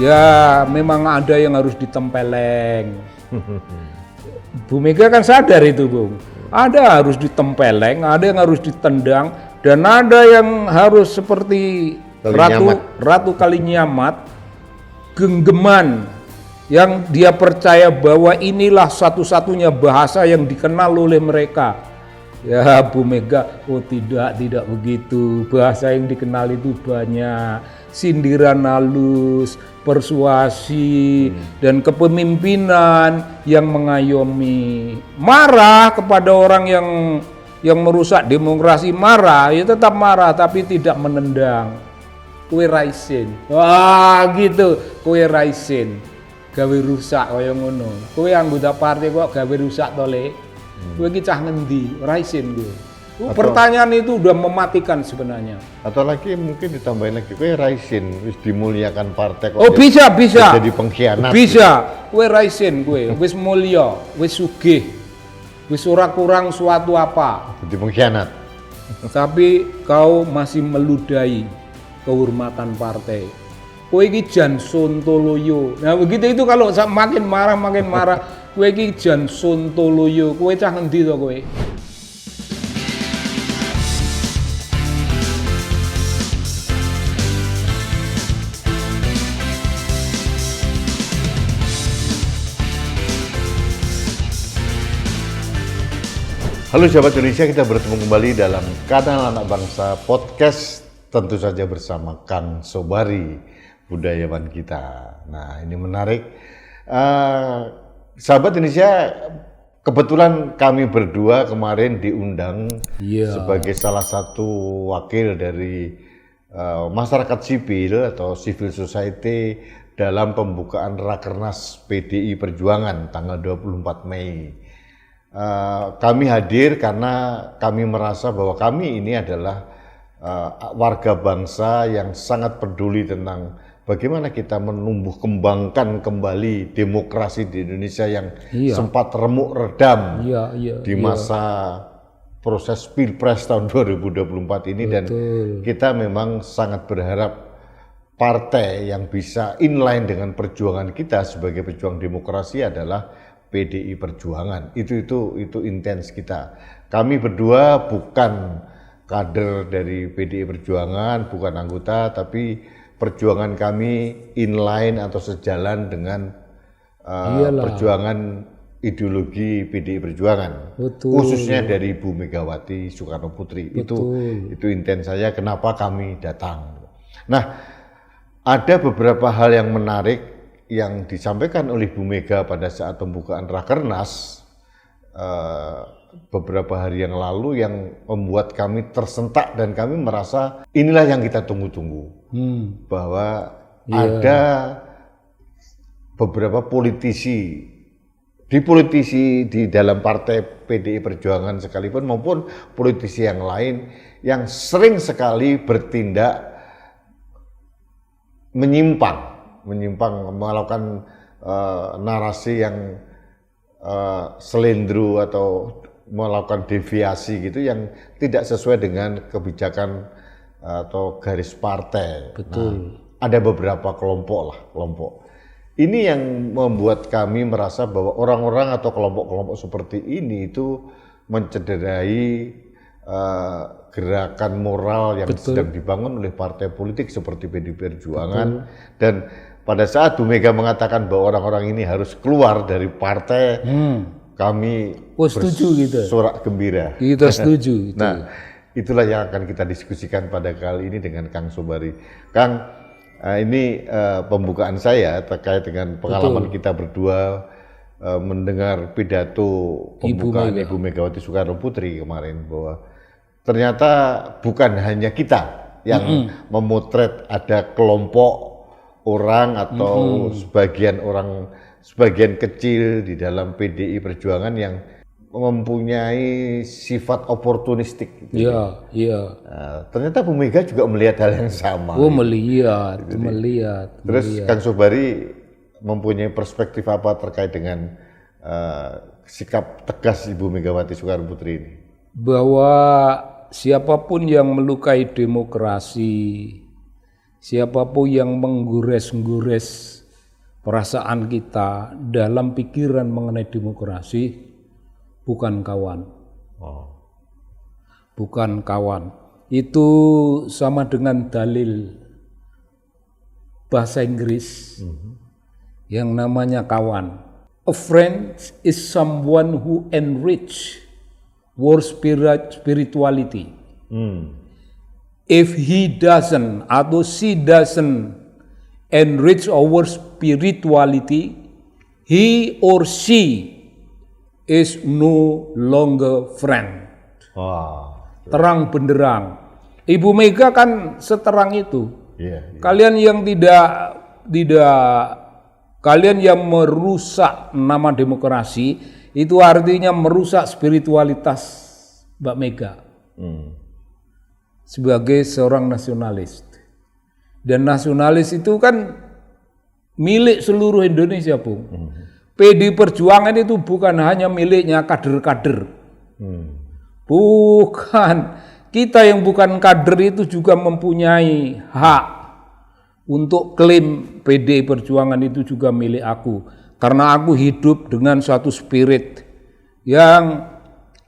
Ya memang ada yang harus ditempeleng. Bu Mega kan sadar itu, Bung. Ada harus ditempeleng, ada yang harus ditendang, dan ada yang harus seperti Ratu Kalinyamat, genggeman, yang dia percaya bahwa inilah satu-satunya bahasa yang dikenal oleh mereka. Ya Bu Mega, oh tidak begitu, bahasa yang dikenal itu banyak, sindiran halus, persuasi, dan kepemimpinan yang mengayomi. Marah kepada orang yang merusak demokrasi, marah, ya tetap marah tapi tidak menendang. Kue raisin, wah gitu, kue raisin, gawe rusak kaya ngono. Kue anggota partai kok gawe rusak tole. Kue ki cah ngendi, raisin gue. Pertanyaan itu udah mematikan sebenarnya. Atau lagi mungkin ditambahin lagi, kue raisin, wis dimuliakan partai kok. Oh bisa. Jadi pengkhianat. Bisa, kue raisin kue, wis mulia, wis sugih, wis ora kurang suatu apa. Jadi pengkhianat. Tapi kau masih meludahi kehormatan partai. Kue ki jan sontoloyo. Nah begitu itu kalau makin marah. Kue ki jan sontoloyo, kue cah ngendi to kue? Halo sahabat Indonesia, kita bertemu kembali dalam Kanal Anak Bangsa Podcast, tentu saja bersama Kang Sobari, budayawan kita. Nah ini menarik. Sahabat Indonesia, kebetulan kami berdua kemarin diundang sebagai salah satu wakil dari masyarakat sipil atau civil society dalam pembukaan Rakernas PDI Perjuangan tanggal 24 Mei. Kami hadir karena kami merasa bahwa kami ini adalah warga bangsa yang sangat peduli tentang bagaimana kita menumbuh kembangkan kembali demokrasi di Indonesia yang sempat remuk redam di masa proses Pilpres tahun 2024 ini. Betul. Dan kita memang sangat berharap partai yang bisa inline dengan perjuangan kita sebagai pejuang demokrasi adalah PDI Perjuangan. Itu intens kita. Kami berdua bukan kader dari PDI Perjuangan, bukan anggota, tapi perjuangan kami inline atau sejalan dengan perjuangan ideologi PDI Perjuangan. Betul. Khususnya dari Ibu Megawati Soekarno Putri. Betul. Itu intens saya kenapa kami datang. Nah, ada beberapa hal yang menarik yang disampaikan oleh Bu Mega pada saat pembukaan Rakernas beberapa hari yang lalu yang membuat kami tersentak dan kami merasa inilah yang kita tunggu-tunggu. Bahwa ada beberapa politisi di dalam partai PDI Perjuangan sekalipun maupun politisi yang lain yang sering sekali bertindak menyimpang melakukan narasi yang selendru atau melakukan deviasi gitu yang tidak sesuai dengan kebijakan atau garis partai. Betul. Nah, ada beberapa kelompok. Ini yang membuat kami merasa bahwa orang-orang atau kelompok-kelompok seperti ini itu mencederai gerakan moral yang sedang dibangun oleh partai politik seperti PDI Perjuangan. Betul. Dan pada saat Bu Mega mengatakan bahwa orang-orang ini harus keluar dari partai, kami setuju gitu. Sorak gembira. Kita setuju. Nah, itulah yang akan kita diskusikan pada kali ini dengan Kang Sobari. Kang, ini pembukaan saya terkait dengan pengalaman kita berdua mendengar pidato pembukaan Ibu Megawati Soekarno Putri kemarin, bahwa ternyata bukan hanya kita yang memotret ada kelompok orang atau sebagian kecil di dalam PDI Perjuangan yang mempunyai sifat oportunistik. Iya. Nah, ternyata Bu Mega juga melihat hal yang sama. Melihat. Terus Kang Sobari mempunyai perspektif apa terkait dengan sikap tegas Ibu Megawati Soekarno Putri ini? Bahwa siapapun yang melukai demokrasi, siapapun yang menggores-gores perasaan kita dalam pikiran mengenai demokrasi bukan kawan. Bukan kawan. Itu sama dengan dalil bahasa Inggris yang namanya kawan. A friend is someone who enrich your spirituality. If he doesn't atau she doesn't enrich our spirituality, he or she is no longer friend. Terang benderang. Ibu Mega kan seterang itu. Kalian yang kalian yang merusak nama demokrasi, itu artinya merusak spiritualitas Mbak Mega. Sebagai seorang nasionalis. Dan nasionalis itu kan milik seluruh Indonesia, Bung. PD Perjuangan itu bukan hanya miliknya kader-kader. Bukan. Kita yang bukan kader itu juga mempunyai hak untuk klaim PD Perjuangan itu juga milik aku. Karena aku hidup dengan suatu spirit yang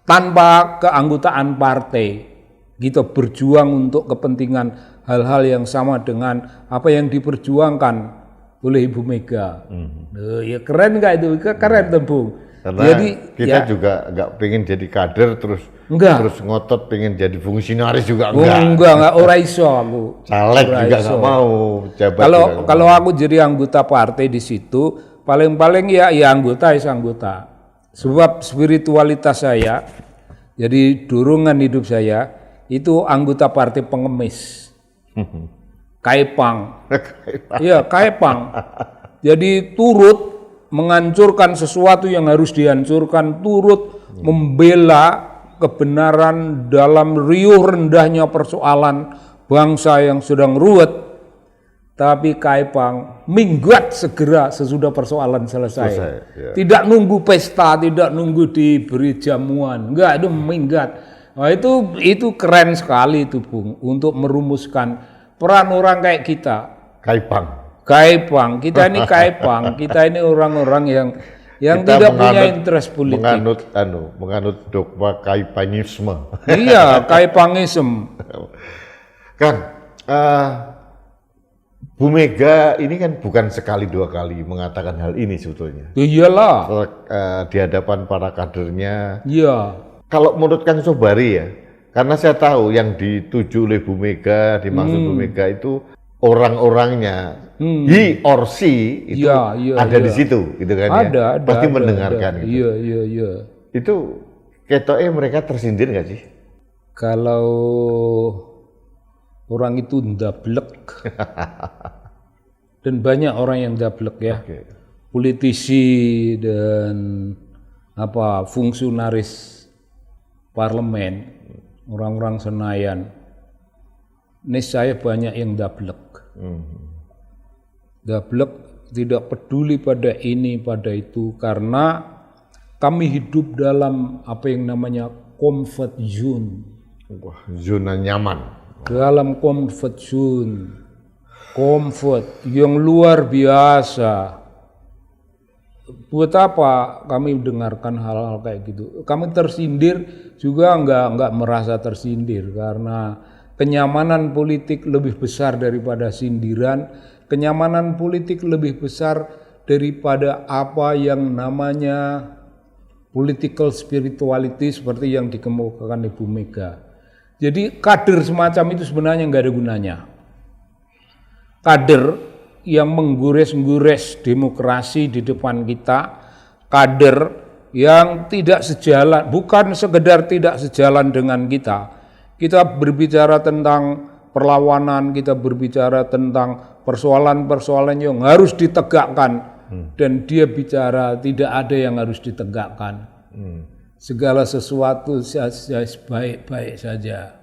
tanpa keanggotaan partai. Kita berjuang untuk kepentingan hal-hal yang sama dengan apa yang diperjuangkan oleh Ibu Mega. Ya keren nggak itu? Keren Bung. Karena jadi, kita juga nggak pengen jadi kader terus ngotot pengen jadi fungsionaris juga enggak ora iso aku. Caleg juga nggak mau. Kalau aku jadi anggota partai di situ paling-paling ya anggota. Sebab spiritualitas saya, jadi dorongan hidup saya itu anggota partai pengemis. Kaepang. Iya, Kaepang. Jadi turut menghancurkan sesuatu yang harus dihancurkan, turut membela kebenaran dalam riuh rendahnya persoalan bangsa yang sedang ruwet. Tapi Kaepang minggat segera sesudah persoalan selesai. Tidak nunggu pesta, tidak nunggu diberi jamuan. Enggak, itu minggat. Nah, itu keren sekali itu, Bung, untuk merumuskan peran orang kayak kita. Kaepang, kita ini Kaepang, kita ini orang-orang yang tidak punya interest politik. Menganut dogma Kaepangisme. Iya, Kaepangisme. Kan, Bu Mega ini kan bukan sekali dua kali mengatakan hal ini sebetulnya. Iyalah. Di hadapan para kadernya. Iya. Kalau menurut Kang Sobari ya, karena saya tahu yang dituju oleh Bu Mega, dimaksud Bu Mega itu orang-orangnya, he or she itu ada di situ, gitu kan ya? Pasti mendengarkan. Gitu. Iya. Itu ketoknya mereka tersindir nggak sih? Kalau orang itu ndablek, dan banyak orang yang ndablek ya, politisi dan fungsionaris parlemen, orang-orang Senayan, niscaya banyak yang ndablek. Ndablek tidak peduli pada ini, pada itu, karena kami hidup dalam apa yang namanya comfort zone. Zona nyaman. Dalam comfort zone, comfort yang luar biasa. Buat apa kami mendengarkan hal-hal kayak gitu? Kami tersindir juga enggak merasa tersindir, karena kenyamanan politik lebih besar daripada sindiran, kenyamanan politik lebih besar daripada apa yang namanya political spirituality seperti yang dikemukakan Ibu Mega. Jadi kader semacam itu sebenarnya enggak ada gunanya. Kader yang menggores-gores demokrasi di depan kita, kader yang tidak sejalan, bukan sekedar tidak sejalan dengan kita. Kita berbicara tentang perlawanan, kita berbicara tentang persoalan-persoalan yang harus ditegakkan, dan dia bicara tidak ada yang harus ditegakkan. Segala sesuatu baik-baik saja.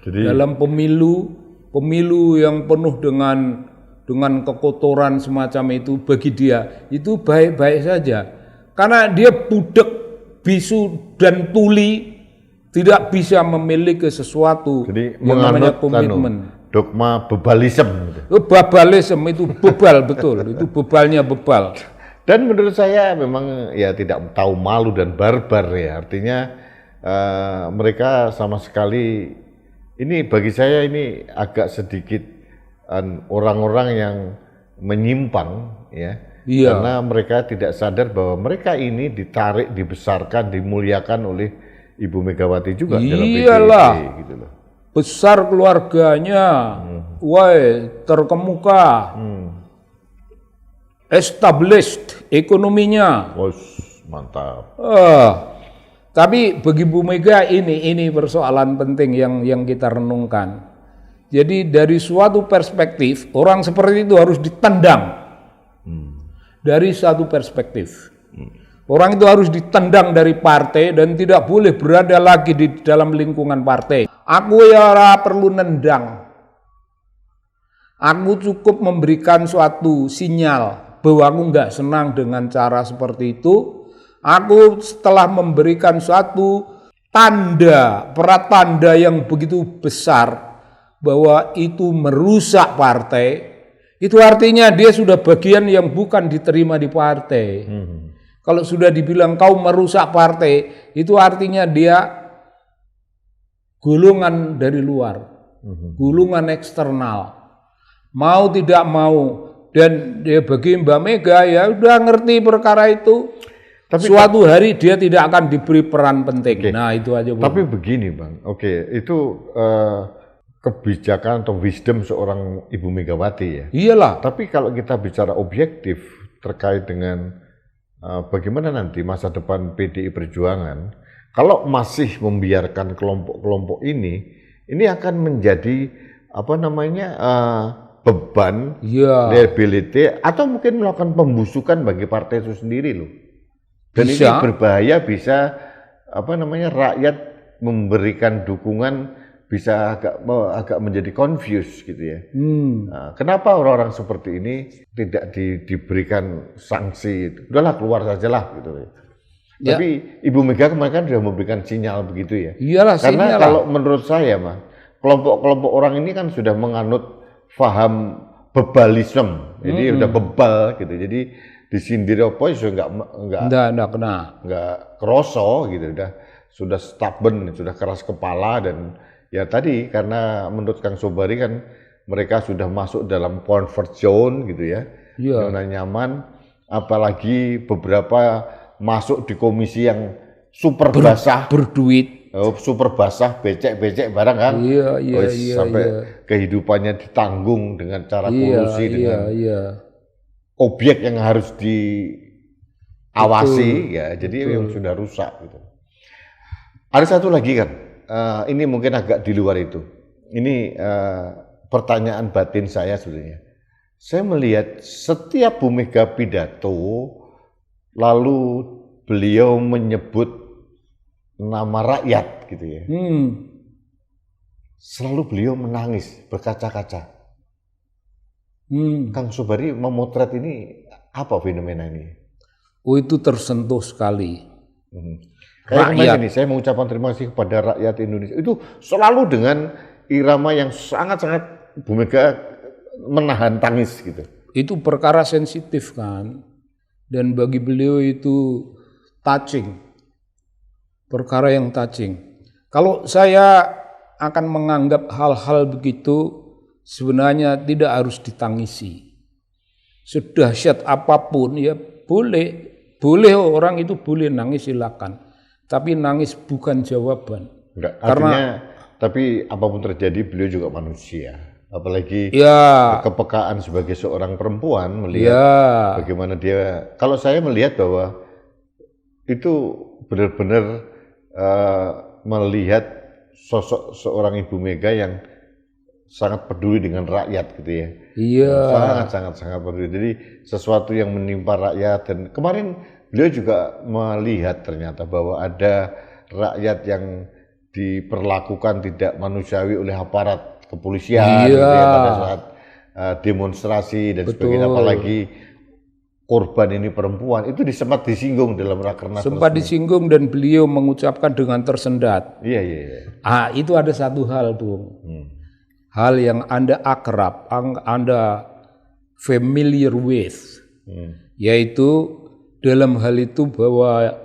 Jadi, dalam pemilu yang penuh dengan kekotoran semacam itu, bagi dia itu baik-baik saja, karena dia budak, bisu dan tuli, tidak bisa memiliki sesuatu jadi yang namanya komitmen. dogma bebalisme. Gitu. Babalisme itu bebal betul, itu bebalnya bebal. Dan menurut saya memang ya tidak tahu malu dan barbar ya. Artinya mereka sama sekali ini bagi saya ini agak sedikit orang-orang yang menyimpang ya. Iya. Karena mereka tidak sadar bahwa mereka ini ditarik, dibesarkan, dimuliakan oleh Ibu Megawati juga dalam Iyalah. PDIP gitu loh. Besar keluarganya, terkemuka, established ekonominya. Mantap. Tapi bagi Bu Mega ini persoalan penting yang kita renungkan. Jadi dari suatu perspektif orang seperti itu harus ditendang. Dari satu perspektif. Orang itu harus ditendang dari partai dan tidak boleh berada lagi di dalam lingkungan partai. Aku ya perlu nendang. Aku cukup memberikan suatu sinyal bahwa aku nggak senang dengan cara seperti itu. Aku setelah memberikan suatu tanda, pratanda yang begitu besar bahwa itu merusak partai, itu artinya dia sudah bagian yang bukan diterima di partai. Kalau sudah dibilang kau merusak partai, itu artinya dia golongan dari luar, golongan eksternal. Mau tidak mau, dan dia bagi Mbak Mega ya udah ngerti perkara itu. Tapi suatu hari dia tidak akan diberi peran penting. Nah itu aja. Tapi begini Bang, itu kebijakan atau wisdom seorang Ibu Megawati ya. Iyalah. Tapi kalau kita bicara objektif terkait dengan bagaimana nanti masa depan PDI Perjuangan, kalau masih membiarkan kelompok-kelompok ini akan menjadi beban, liability, atau mungkin melakukan pembusukan bagi partai itu sendiri loh. Dan bisa. Ini berbahaya, bisa rakyat memberikan dukungan bisa agak menjadi confused gitu ya. Nah, kenapa orang-orang seperti ini tidak diberikan sanksi? Udahlah keluar sajalah gitu. Ya. Tapi Ibu Mega kemarin kan sudah memberikan sinyal begitu ya. Iyalah, karena sinyal. Kalau menurut saya kelompok-kelompok orang ini kan sudah menganut faham bebalisme. Jadi udah bebal gitu. Jadi disindir apa ya nggak kroso gitu. Sudah stubborn, sudah keras kepala dan ya tadi karena menurut Kang Sobari kan mereka sudah masuk dalam comfort zone gitu ya, zona nyaman, apalagi beberapa masuk di komisi yang super basah, berduit, super basah, becek barang kan, sampai kehidupannya ditanggung dengan cara kolusi dengan objek yang harus diawasi ya, jadi yang sudah rusak gitu. Ada satu lagi kan. Ini mungkin agak di luar itu. Ini pertanyaan batin saya sebenarnya. Saya melihat setiap Bu Mega pidato, lalu beliau menyebut nama rakyat gitu ya. Selalu beliau menangis, berkaca-kaca. Kang Sobari memotret ini apa fenomena ini? Oh itu tersentuh sekali. Kayak ini, saya mengucapkan terima kasih kepada rakyat Indonesia. Itu selalu dengan irama yang sangat-sangat Bu Mega menahan tangis gitu. Itu perkara sensitif kan. Dan bagi beliau itu touching. Perkara yang touching. Kalau saya akan menganggap hal-hal begitu sebenarnya tidak harus ditangisi. Sedahsyat apapun ya boleh orang itu boleh nangis silakan. Tapi nangis bukan jawaban. Enggak, artinya, tapi apapun terjadi beliau juga manusia. Apalagi kepekaan sebagai seorang perempuan melihat bagaimana dia. Kalau saya melihat bahwa itu benar-benar melihat sosok seorang Ibu Mega yang sangat peduli dengan rakyat gitu ya. Sangat peduli. Jadi sesuatu yang menimpa rakyat, dan kemarin beliau juga melihat ternyata bahwa ada rakyat yang diperlakukan tidak manusiawi oleh aparat kepolisian gitu ya, pada saat demonstrasi dan sebagainya, apalagi korban ini perempuan, itu sempat disinggung dalam rakernas. Sempat disinggung dan beliau mengucapkan dengan tersendat. Iya. Itu ada satu hal, Bung. hal yang Anda akrab, Anda familiar with, yaitu dalam hal itu bahwa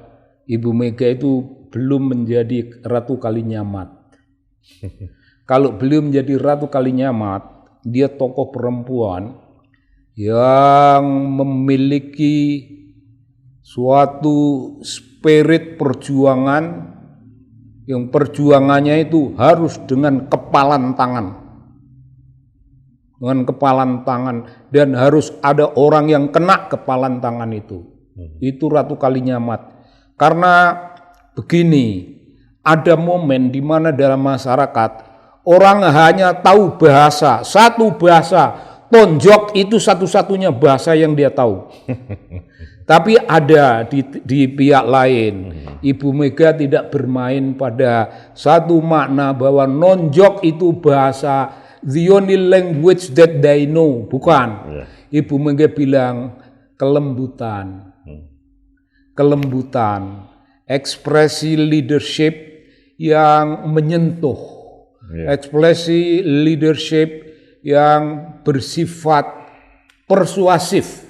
Ibu Mega itu belum menjadi Ratu Kalinyamat. Kalau belum menjadi Ratu Kalinyamat, dia tokoh perempuan yang memiliki suatu spirit perjuangan, yang perjuangannya itu harus dengan kepalan tangan. Dengan kepalan tangan, dan harus ada orang yang kena kepalan tangan itu. Itu Ratu Kalinyamat. Karena begini, ada momen di mana dalam masyarakat orang hanya tahu bahasa, satu bahasa. Tonjok itu satu-satunya bahasa yang dia tahu. Tapi ada di pihak lain, Ibu Mega tidak bermain pada satu makna bahwa nonjok itu bahasa, the only language that they know. Bukan. Ibu Mega bilang kelembutan. Kelembutan, ekspresi leadership yang menyentuh, ekspresi leadership yang bersifat persuasif.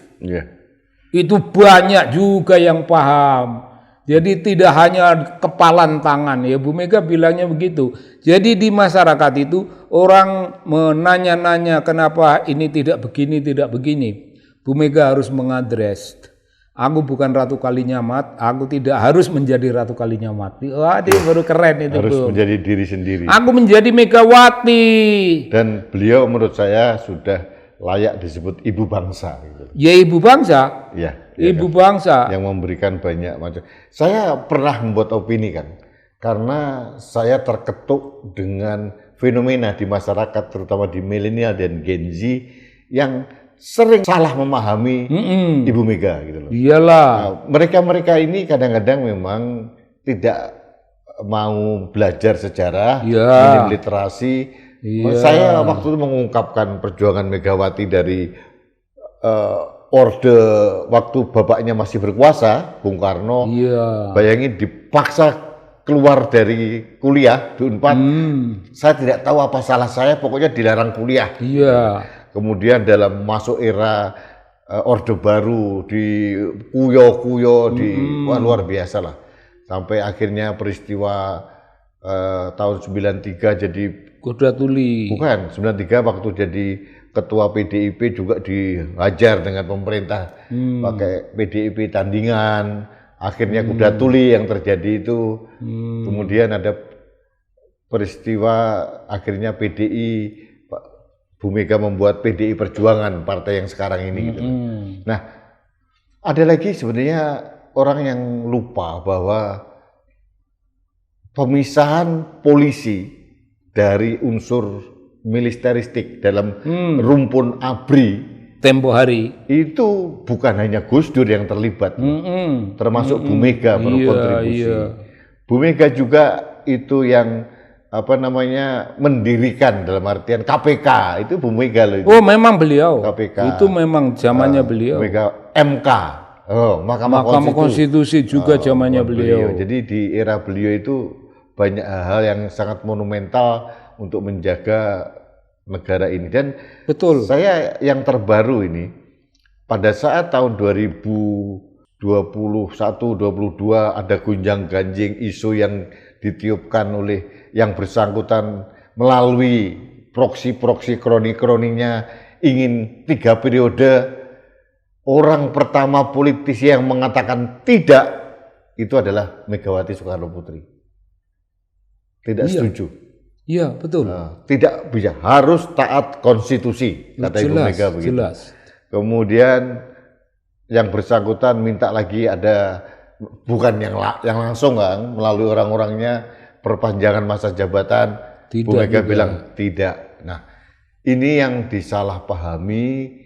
Itu banyak juga yang paham. Jadi tidak hanya kepalan tangan, ya Bu Mega bilangnya begitu. Jadi di masyarakat itu orang menanya-nanya kenapa ini tidak begini. Bu Mega harus mengadres. Aku bukan Ratu Kalinyamat, aku tidak harus menjadi Ratu Kalinyamat. Wah, dia baru keren itu. Harus menjadi diri sendiri. Aku menjadi Megawati. Dan beliau menurut saya sudah layak disebut ibu bangsa. Gitu. Ya ibu bangsa. Ya. Ibu kan? bangsa. Yang memberikan banyak macam. Saya pernah membuat opini kan, karena saya terketuk dengan fenomena di masyarakat, terutama di milenial dan Gen Z yang sering salah memahami Ibu Mega gitu loh. Iyalah. Nah, mereka ini kadang-kadang memang tidak mau belajar sejarah, minim literasi. Saya waktu itu mengungkapkan perjuangan Megawati dari orde waktu bapaknya masih berkuasa, Bung Karno. Bayangin dipaksa keluar dari kuliah di Unpad. Saya tidak tahu apa salah saya, pokoknya dilarang kuliah. Kemudian dalam masuk era Orde Baru di kuyo-kuyo wah, luar biasa lah. Sampai akhirnya peristiwa tahun 93 jadi Kuda Tuli. Bukan, 93 waktu jadi ketua PDIP juga dihajar dengan pemerintah pakai PDIP tandingan. Akhirnya Kuda Tuli yang terjadi itu. Kemudian ada peristiwa akhirnya PDI Bu Mega membuat PDI Perjuangan, partai yang sekarang ini. Gitu. Nah, ada lagi sebenarnya orang yang lupa bahwa pemisahan polisi dari unsur militeristik dalam rumpun ABRI tempo hari itu bukan hanya Gus Dur yang terlibat, termasuk Bu Mega berkontribusi. Bu Mega juga itu yang mendirikan dalam artian KPK itu Bu Mega loh. Oh, memang beliau. KPK. Itu memang zamannya beliau. Mega MK. Oh, Mahkamah Konstitusi juga zamannya beliau. Jadi di era beliau itu banyak hal yang sangat monumental untuk menjaga negara ini. Dan betul. Saya yang terbaru ini pada saat tahun 2021-22 ada gonjang-ganjing isu yang ditiupkan oleh yang bersangkutan melalui proksi-proksi kroni-kroninya ingin 3 periode. Orang pertama politisi yang mengatakan tidak itu adalah Megawati Soekarno Putri. Tidak setuju. Iya, betul. Tidak bisa, harus taat konstitusi, kata Ibu Mega begitu. Jelas. Kemudian yang bersangkutan minta lagi ada, bukan yang langsung kan, melalui orang-orangnya perpanjangan masa jabatan. Bu Mega bilang tidak. Nah, ini yang disalahpahami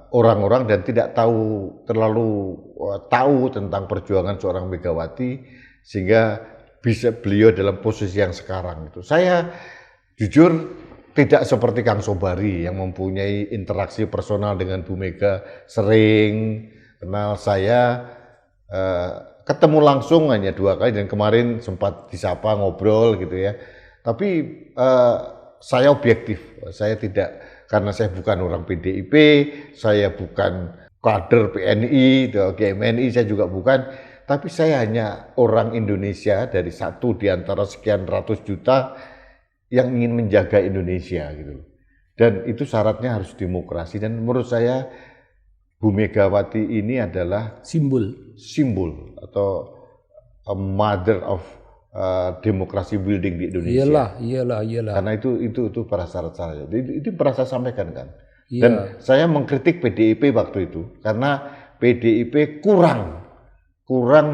orang-orang dan tidak terlalu tahu tentang perjuangan seorang Megawati sehingga bisa beliau dalam posisi yang sekarang itu. Saya jujur tidak seperti Kang Sobari yang mempunyai interaksi personal dengan Bu Mega, sering kenal. Saya ketemu langsung hanya 2 kali dan kemarin sempat disapa ngobrol gitu ya. Tapi saya objektif. Saya tidak, karena saya bukan orang PDIP, saya bukan kader PNI, GMNI, saya juga bukan. Tapi saya hanya orang Indonesia dari satu di antara sekian ratus juta yang ingin menjaga Indonesia gitu. Dan itu syaratnya harus demokrasi. Dan menurut saya Bu Megawati ini adalah simbol atau a mother of demokrasi building di Indonesia. Iyalah. Karena itu para syarat-syaratnya. Itu pernah saya sampaikan kan. Iya. Dan saya mengkritik PDIP waktu itu karena PDIP kurang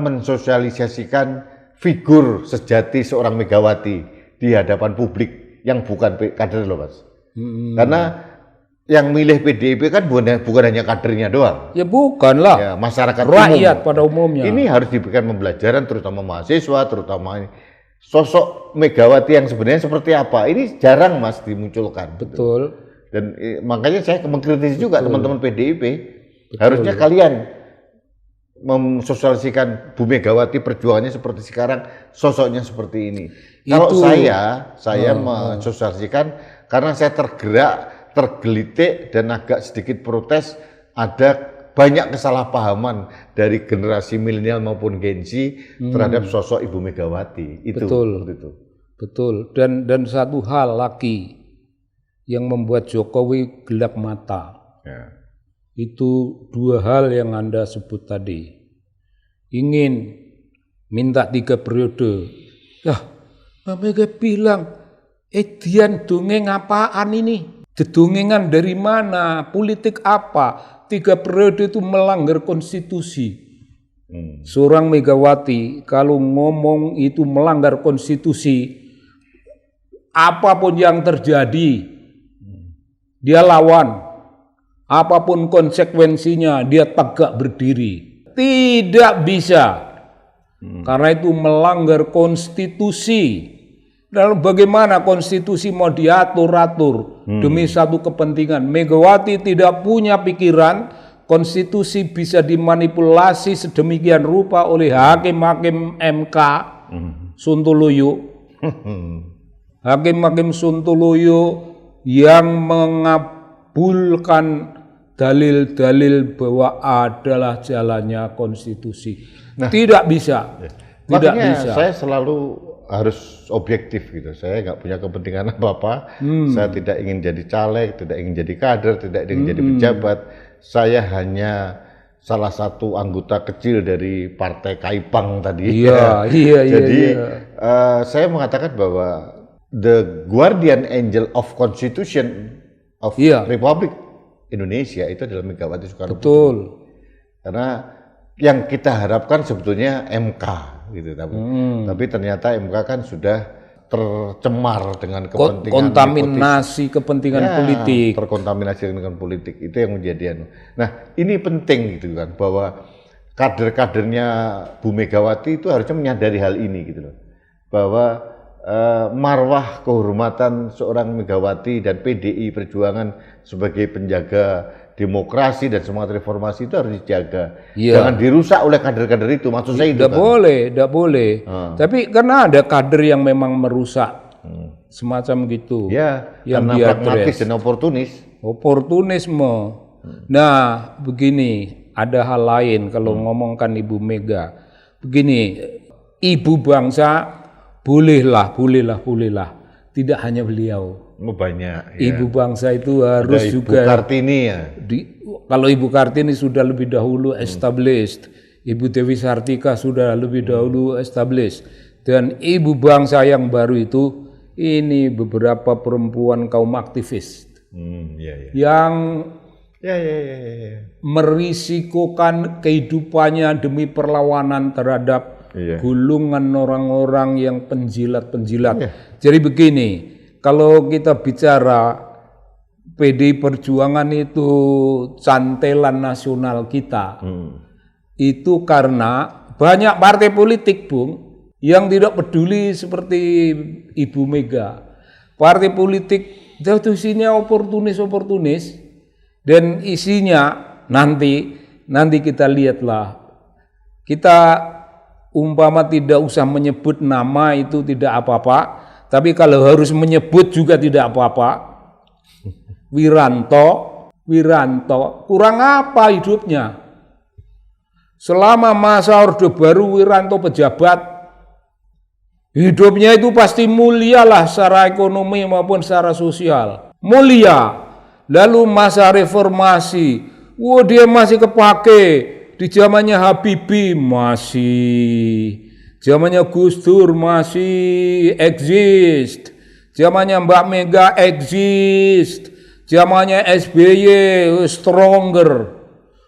mensosialisasikan figur sejati seorang Megawati di hadapan publik yang bukan kader loh Mas. Karena yang milih PDIP kan bukan hanya kadernya doang. Ya bukanlah. Ya, masyarakat rakyat umum. pada umumnya. Ini harus diberikan pembelajaran terutama mahasiswa, terutama sosok Megawati yang sebenarnya seperti apa. Ini jarang Mas dimunculkan. Betul. Dan makanya saya mengkritisi juga teman-teman PDIP. Harusnya kalian memsosialisasikan Bu Megawati perjuangannya seperti sekarang, sosoknya seperti ini. Kalau saya mensosialisasikan karena saya tergelitik dan agak sedikit protes, ada banyak kesalahpahaman dari generasi milenial maupun Gen Z terhadap sosok Ibu Megawati. Betul. Dan satu hal lagi yang membuat Jokowi gelap mata. Ya. Itu dua hal yang Anda sebut tadi. Ingin minta 3 periode. Mbak Mega bilang, Dian dongeng apaan ini? Dedongengan dari mana? Politik apa? 3 periode itu melanggar konstitusi. Seorang Megawati kalau ngomong itu melanggar konstitusi, apapun yang terjadi, dia lawan. Apapun konsekuensinya, dia tegak berdiri. Tidak bisa. Karena itu melanggar konstitusi. Lalu bagaimana konstitusi mau diatur-atur demi satu kepentingan? Megawati tidak punya pikiran konstitusi bisa dimanipulasi sedemikian rupa oleh hakim-hakim MK Sontoloyo. Hakim-hakim Sontoloyo yang mengabulkan dalil-dalil bahwa adalah jalannya konstitusi. Tidak bisa. Tidak bisa. Saya selalu harus objektif gitu. Saya nggak punya kepentingan apa-apa. Saya tidak ingin jadi caleg, tidak ingin jadi kader, tidak ingin jadi pejabat. Saya hanya salah satu anggota kecil dari Partai Kaipang tadi. Jadi saya mengatakan bahwa the guardian angel of Constitution of Republic Indonesia itu adalah Megawati Soekarno Putri. Betul. Karena yang kita harapkan sebetulnya MK gitu, tapi ternyata MK kan sudah tercemar dengan kepentingan kontaminasi kepentingan politik. Terkontaminasi dengan politik, itu yang menjadi Nah, ini penting gitu kan, bahwa kader-kadernya Bu Megawati itu harusnya menyadari hal ini gitu loh. Bahwa marwah kehormatan seorang Megawati dan PDI Perjuangan sebagai penjaga demokrasi dan semangat reformasi itu harus dijaga. Jangan dirusak oleh kader-kader itu. Maksud saya itu. Tidak boleh. Tapi karena ada kader yang memang merusak semacam gitu. Yang karena pragmatis dan oportunisme. Nah, begini, ada hal lain kalau ngomongkan Ibu Mega. Begini, ibu bangsa bolehlah. Tidak hanya beliau. Banyak. Ibu bangsa itu harus ada juga. Ibu Kartini ya. Kalau Ibu Kartini sudah lebih dahulu established, Ibu Dewi Sartika sudah lebih dahulu established, dan ibu bangsa yang baru itu ini beberapa perempuan kaum aktivis yang merisikokan kehidupannya demi perlawanan terhadap gulungan orang-orang yang penjilat-penjilat. Jadi begini. Kalau kita bicara PDI Perjuangan itu cantelan nasional kita, itu karena banyak partai politik, Bung, yang tidak peduli seperti Ibu Mega. Partai politik itu isinya oportunis, dan isinya nanti kita lihatlah. Kita umpama tidak usah menyebut nama itu tidak apa-apa. Tapi kalau harus menyebut juga tidak apa-apa. Wiranto, kurang apa hidupnya? Selama masa Orde Baru Wiranto pejabat, hidupnya itu pasti mulia lah secara ekonomi maupun secara sosial. Mulia. Lalu masa reformasi, dia masih kepake. Di zamannya Habibie masih. Zamannya Gus Dur masih exist. Zamannya Mbak Mega exist. Zamannya SBY stronger.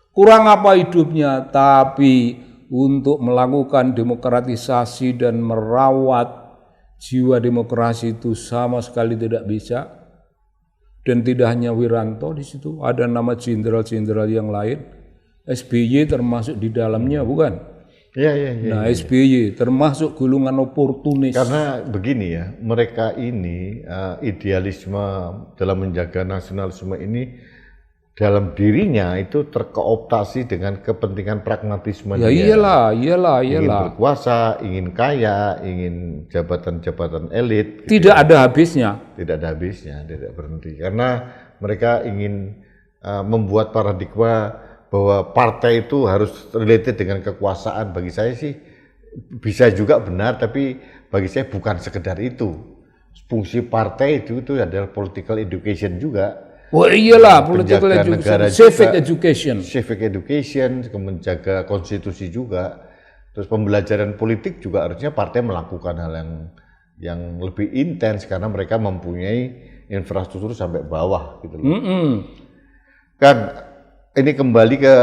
Kurang apa hidupnya? Tapi untuk melakukan demokratisasi dan merawat jiwa demokrasi itu sama sekali tidak bisa. Dan tidak hanya Wiranto di situ, ada nama jenderal-jenderal yang lain. SBY termasuk di dalamnya, bukan? Iya. Nah, SBY termasuk golongan oportunis. Karena begini ya, mereka ini idealisme dalam menjaga nasionalisme ini dalam dirinya itu terkooptasi dengan kepentingan pragmatisme Ya dia. iyalah. Ingin berkuasa, ingin kaya, ingin jabatan-jabatan elit. Tidak ada habisnya. Tidak ada habisnya, tidak berhenti. Karena mereka ingin membuat paradigma bahwa partai itu harus related dengan kekuasaan. Bagi saya sih bisa juga benar, tapi bagi saya bukan sekedar itu. Fungsi partai itu adalah political education juga. Oh iyalah, political education, civic education, menjaga konstitusi juga. Terus pembelajaran politik juga harusnya partai melakukan hal yang lebih intens karena mereka mempunyai infrastruktur sampai bawah gitu loh. Kan ini kembali ke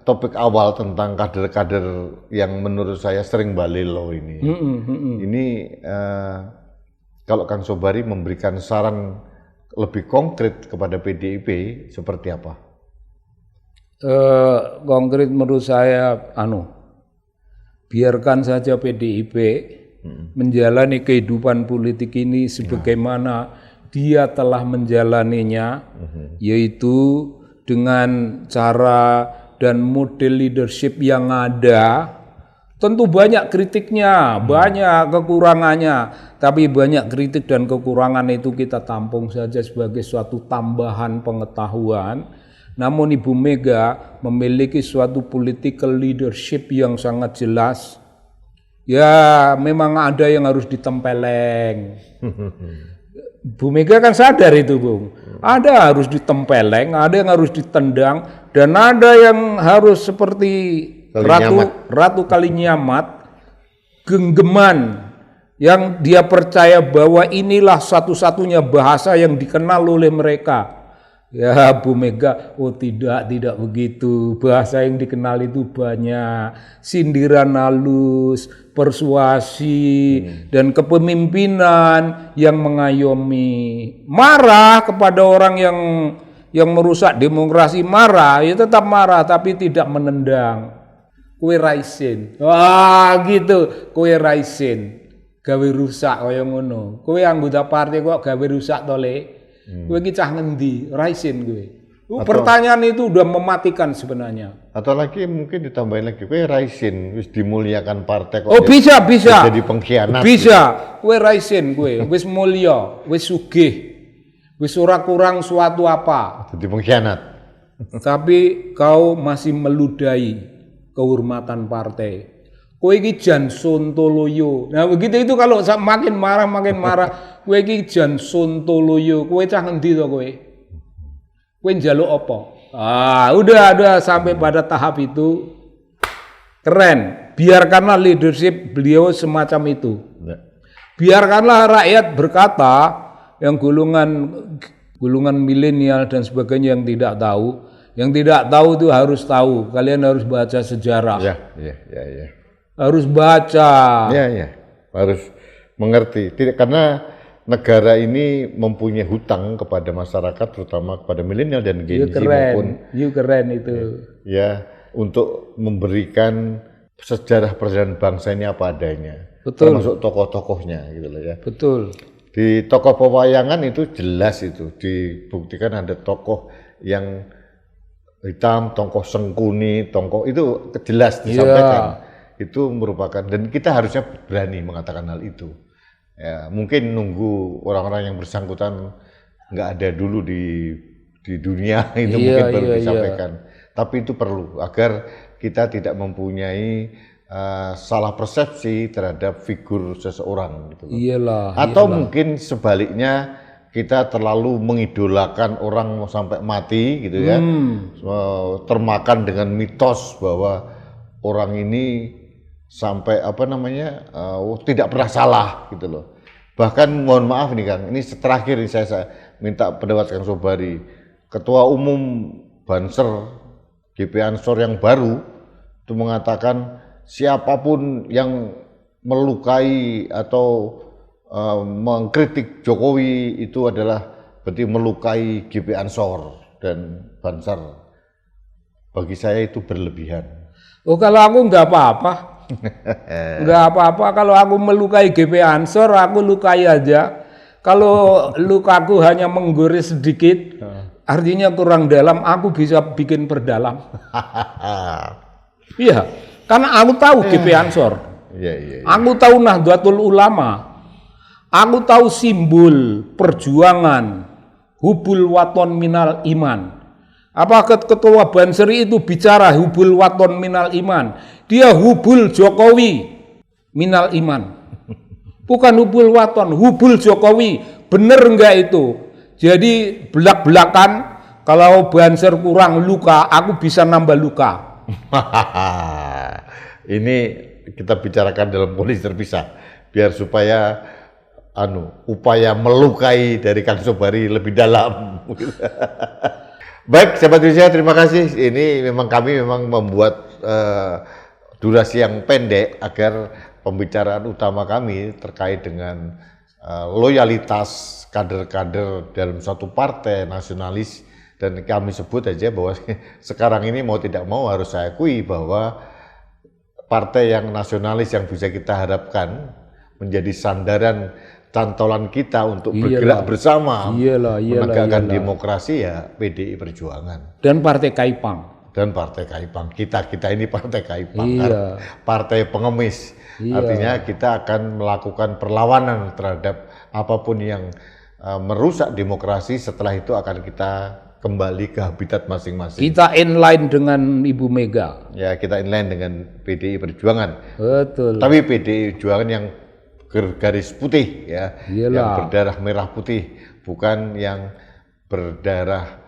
topik awal tentang kader-kader yang menurut saya sering balelo ini. Ini kalau Kang Sobari memberikan saran lebih konkret kepada PDIP seperti apa? Konkret menurut saya, biarkan saja PDIP menjalani kehidupan politik ini sebagaimana dia telah menjalaninya, yaitu dengan cara dan model leadership yang ada. Tentu banyak kritiknya, banyak kekurangannya, tapi banyak kritik dan kekurangan itu kita tampung saja sebagai suatu tambahan pengetahuan. Namun Ibu Mega memiliki suatu political leadership yang sangat jelas. Ya memang ada yang harus ditempeleng. Bu Mega kan sadar itu, Bung. Ada harus ditempeleng, ada yang harus ditendang, dan ada yang harus seperti Ratu Kalinyamat, genggeman, yang dia percaya bahwa inilah satu-satunya bahasa yang dikenal oleh mereka. Ya Bu Mega, tidak begitu. Bahasa yang dikenal itu banyak. Sindiran halus, persuasi, dan kepemimpinan yang mengayomi. Marah kepada orang yang merusak demokrasi, marah, ya tetap marah tapi tidak menendang. Kue raisin, gitu, kue raisin, gawe rusak kaya ngono. Kue anggota partai kok gawe rusak tole, kue cah ngendi, raisin kue. Pertanyaan itu udah mematikan sebenarnya. Atau lagi mungkin ditambahin lagi, kue raisin, wis dimuliakan partai kok. Bisa. Jadi pengkhianat. Bisa, kue raisin kue, wis mulia, wis sugih, wis ora kurang suatu apa. Jadi pengkhianat. Tapi kau masih meludahi kehormatan partai. Kowe iki jan sontoloyo. Nah begitu itu kalau makin marah, kowe iki jan sontoloyo. Kowe cah ngendi to kowe? Kowe njaluk apa? Udah sampai pada tahap itu keren. Biarkanlah leadership beliau semacam itu. Biarkanlah rakyat berkata yang golongan milenial dan sebagainya yang tidak tahu. Yang tidak tahu itu harus tahu. Kalian harus baca sejarah. Ya. Harus baca. Ya. Harus mengerti. Karena negara ini mempunyai hutang kepada masyarakat, terutama kepada milenial dan Gen Z maupun. Keren itu. Ya, untuk memberikan sejarah perjalanan bangsa ini apa adanya. Betul. Termasuk tokoh-tokohnya gitu loh ya. Betul. Di tokoh pewayangan itu jelas itu dibuktikan ada tokoh yang hitam, tokoh sengkuni, tokoh itu jelas disampaikan. Itu merupakan, dan kita harusnya berani mengatakan hal itu. Ya, mungkin nunggu orang-orang yang bersangkutan nggak ada dulu di dunia itu mungkin baru disampaikan. Tapi itu perlu agar kita tidak mempunyai salah persepsi terhadap figur seseorang gitu. Atau mungkin sebaliknya kita terlalu mengidolakan orang sampai mati gitu ya. Termakan dengan mitos bahwa orang ini sampai tidak pernah salah gitu loh. Bahkan mohon maaf nih Kang, ini terakhir nih saya minta pendapat Kang Sobari, Ketua Umum Banser GP Ansor yang baru itu mengatakan siapapun yang melukai atau mengkritik Jokowi itu adalah berarti melukai GP Ansor dan Banser. Bagi saya itu berlebihan. Oh, kalau aku nggak apa-apa. Nggak apa-apa kalau aku melukai GP Ansor, aku lukai aja. Kalau lukaku hanya menggores sedikit, artinya kurang dalam, aku bisa bikin perdalam. Iya, karena aku tahu GP Ansor. Aku tahu Nahdlatul Ulama. Aku tahu simbol perjuangan hubul waton minal iman. Apakah ketua Banseri itu bicara hubul waton minal iman? Dia hubul Jokowi minal iman. Bukan hubul waton, hubul Jokowi. Bener enggak itu? Jadi belak-belakan kalau Banser kurang luka, aku bisa nambah luka. Ini kita bicarakan dalam kondisi terpisah biar supaya upaya melukai dari Kang Sobari lebih dalam. Baik, sahabat Indonesia, terima kasih. Ini kami memang membuat durasi yang pendek agar pembicaraan utama kami terkait dengan loyalitas kader-kader dalam suatu partai nasionalis, dan kami sebut aja bahwa sekarang ini mau tidak mau harus saya akui bahwa partai yang nasionalis yang bisa kita harapkan menjadi sandaran cantolan kita untuk bergerak bersama menegakkan demokrasi ya PDI Perjuangan dan Partai Kaipang. Kita ini Partai Kaipang, partai pengemis. Artinya kita akan melakukan perlawanan terhadap apapun yang merusak demokrasi. Setelah itu akan kita kembali ke habitat masing-masing. Kita inline dengan Ibu Mega. Ya, kita inline dengan PDI Perjuangan. Betul. Tapi PDI Perjuangan yang garis putih ya, yang berdarah merah putih, bukan yang berdarah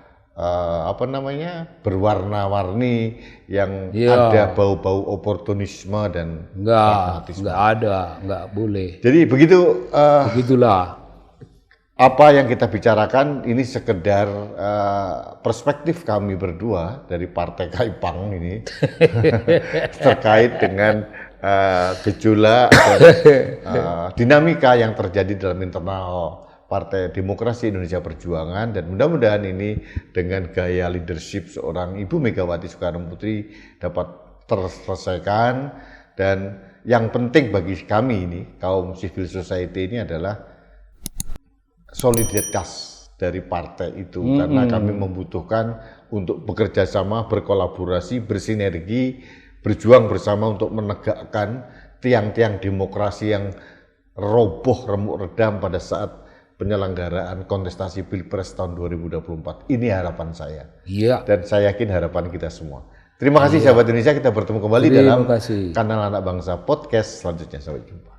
berwarna-warni yang ada bau-bau oportunisme dan pragmatisme. Nggak boleh. Jadi begitulah. Apa yang kita bicarakan ini sekedar perspektif kami berdua dari Partai Kaipang ini terkait dengan gejolak dan dinamika yang terjadi dalam internal Partai Demokrasi Indonesia Perjuangan, dan mudah-mudahan ini dengan gaya leadership seorang Ibu Megawati Soekarno Putri dapat terselesaikan. Dan yang penting bagi kami ini, kaum civil society ini adalah soliditas dari partai itu, karena kami membutuhkan untuk bekerja sama, berkolaborasi, bersinergi, berjuang bersama untuk menegakkan tiang-tiang demokrasi yang roboh remuk redam pada saat penyelenggaraan kontestasi Pilpres tahun 2024. Ini harapan saya. Dan saya yakin harapan kita semua. Terima kasih sahabat Indonesia, kita bertemu kembali dalam kanal Anak Bangsa Podcast selanjutnya. Sampai jumpa.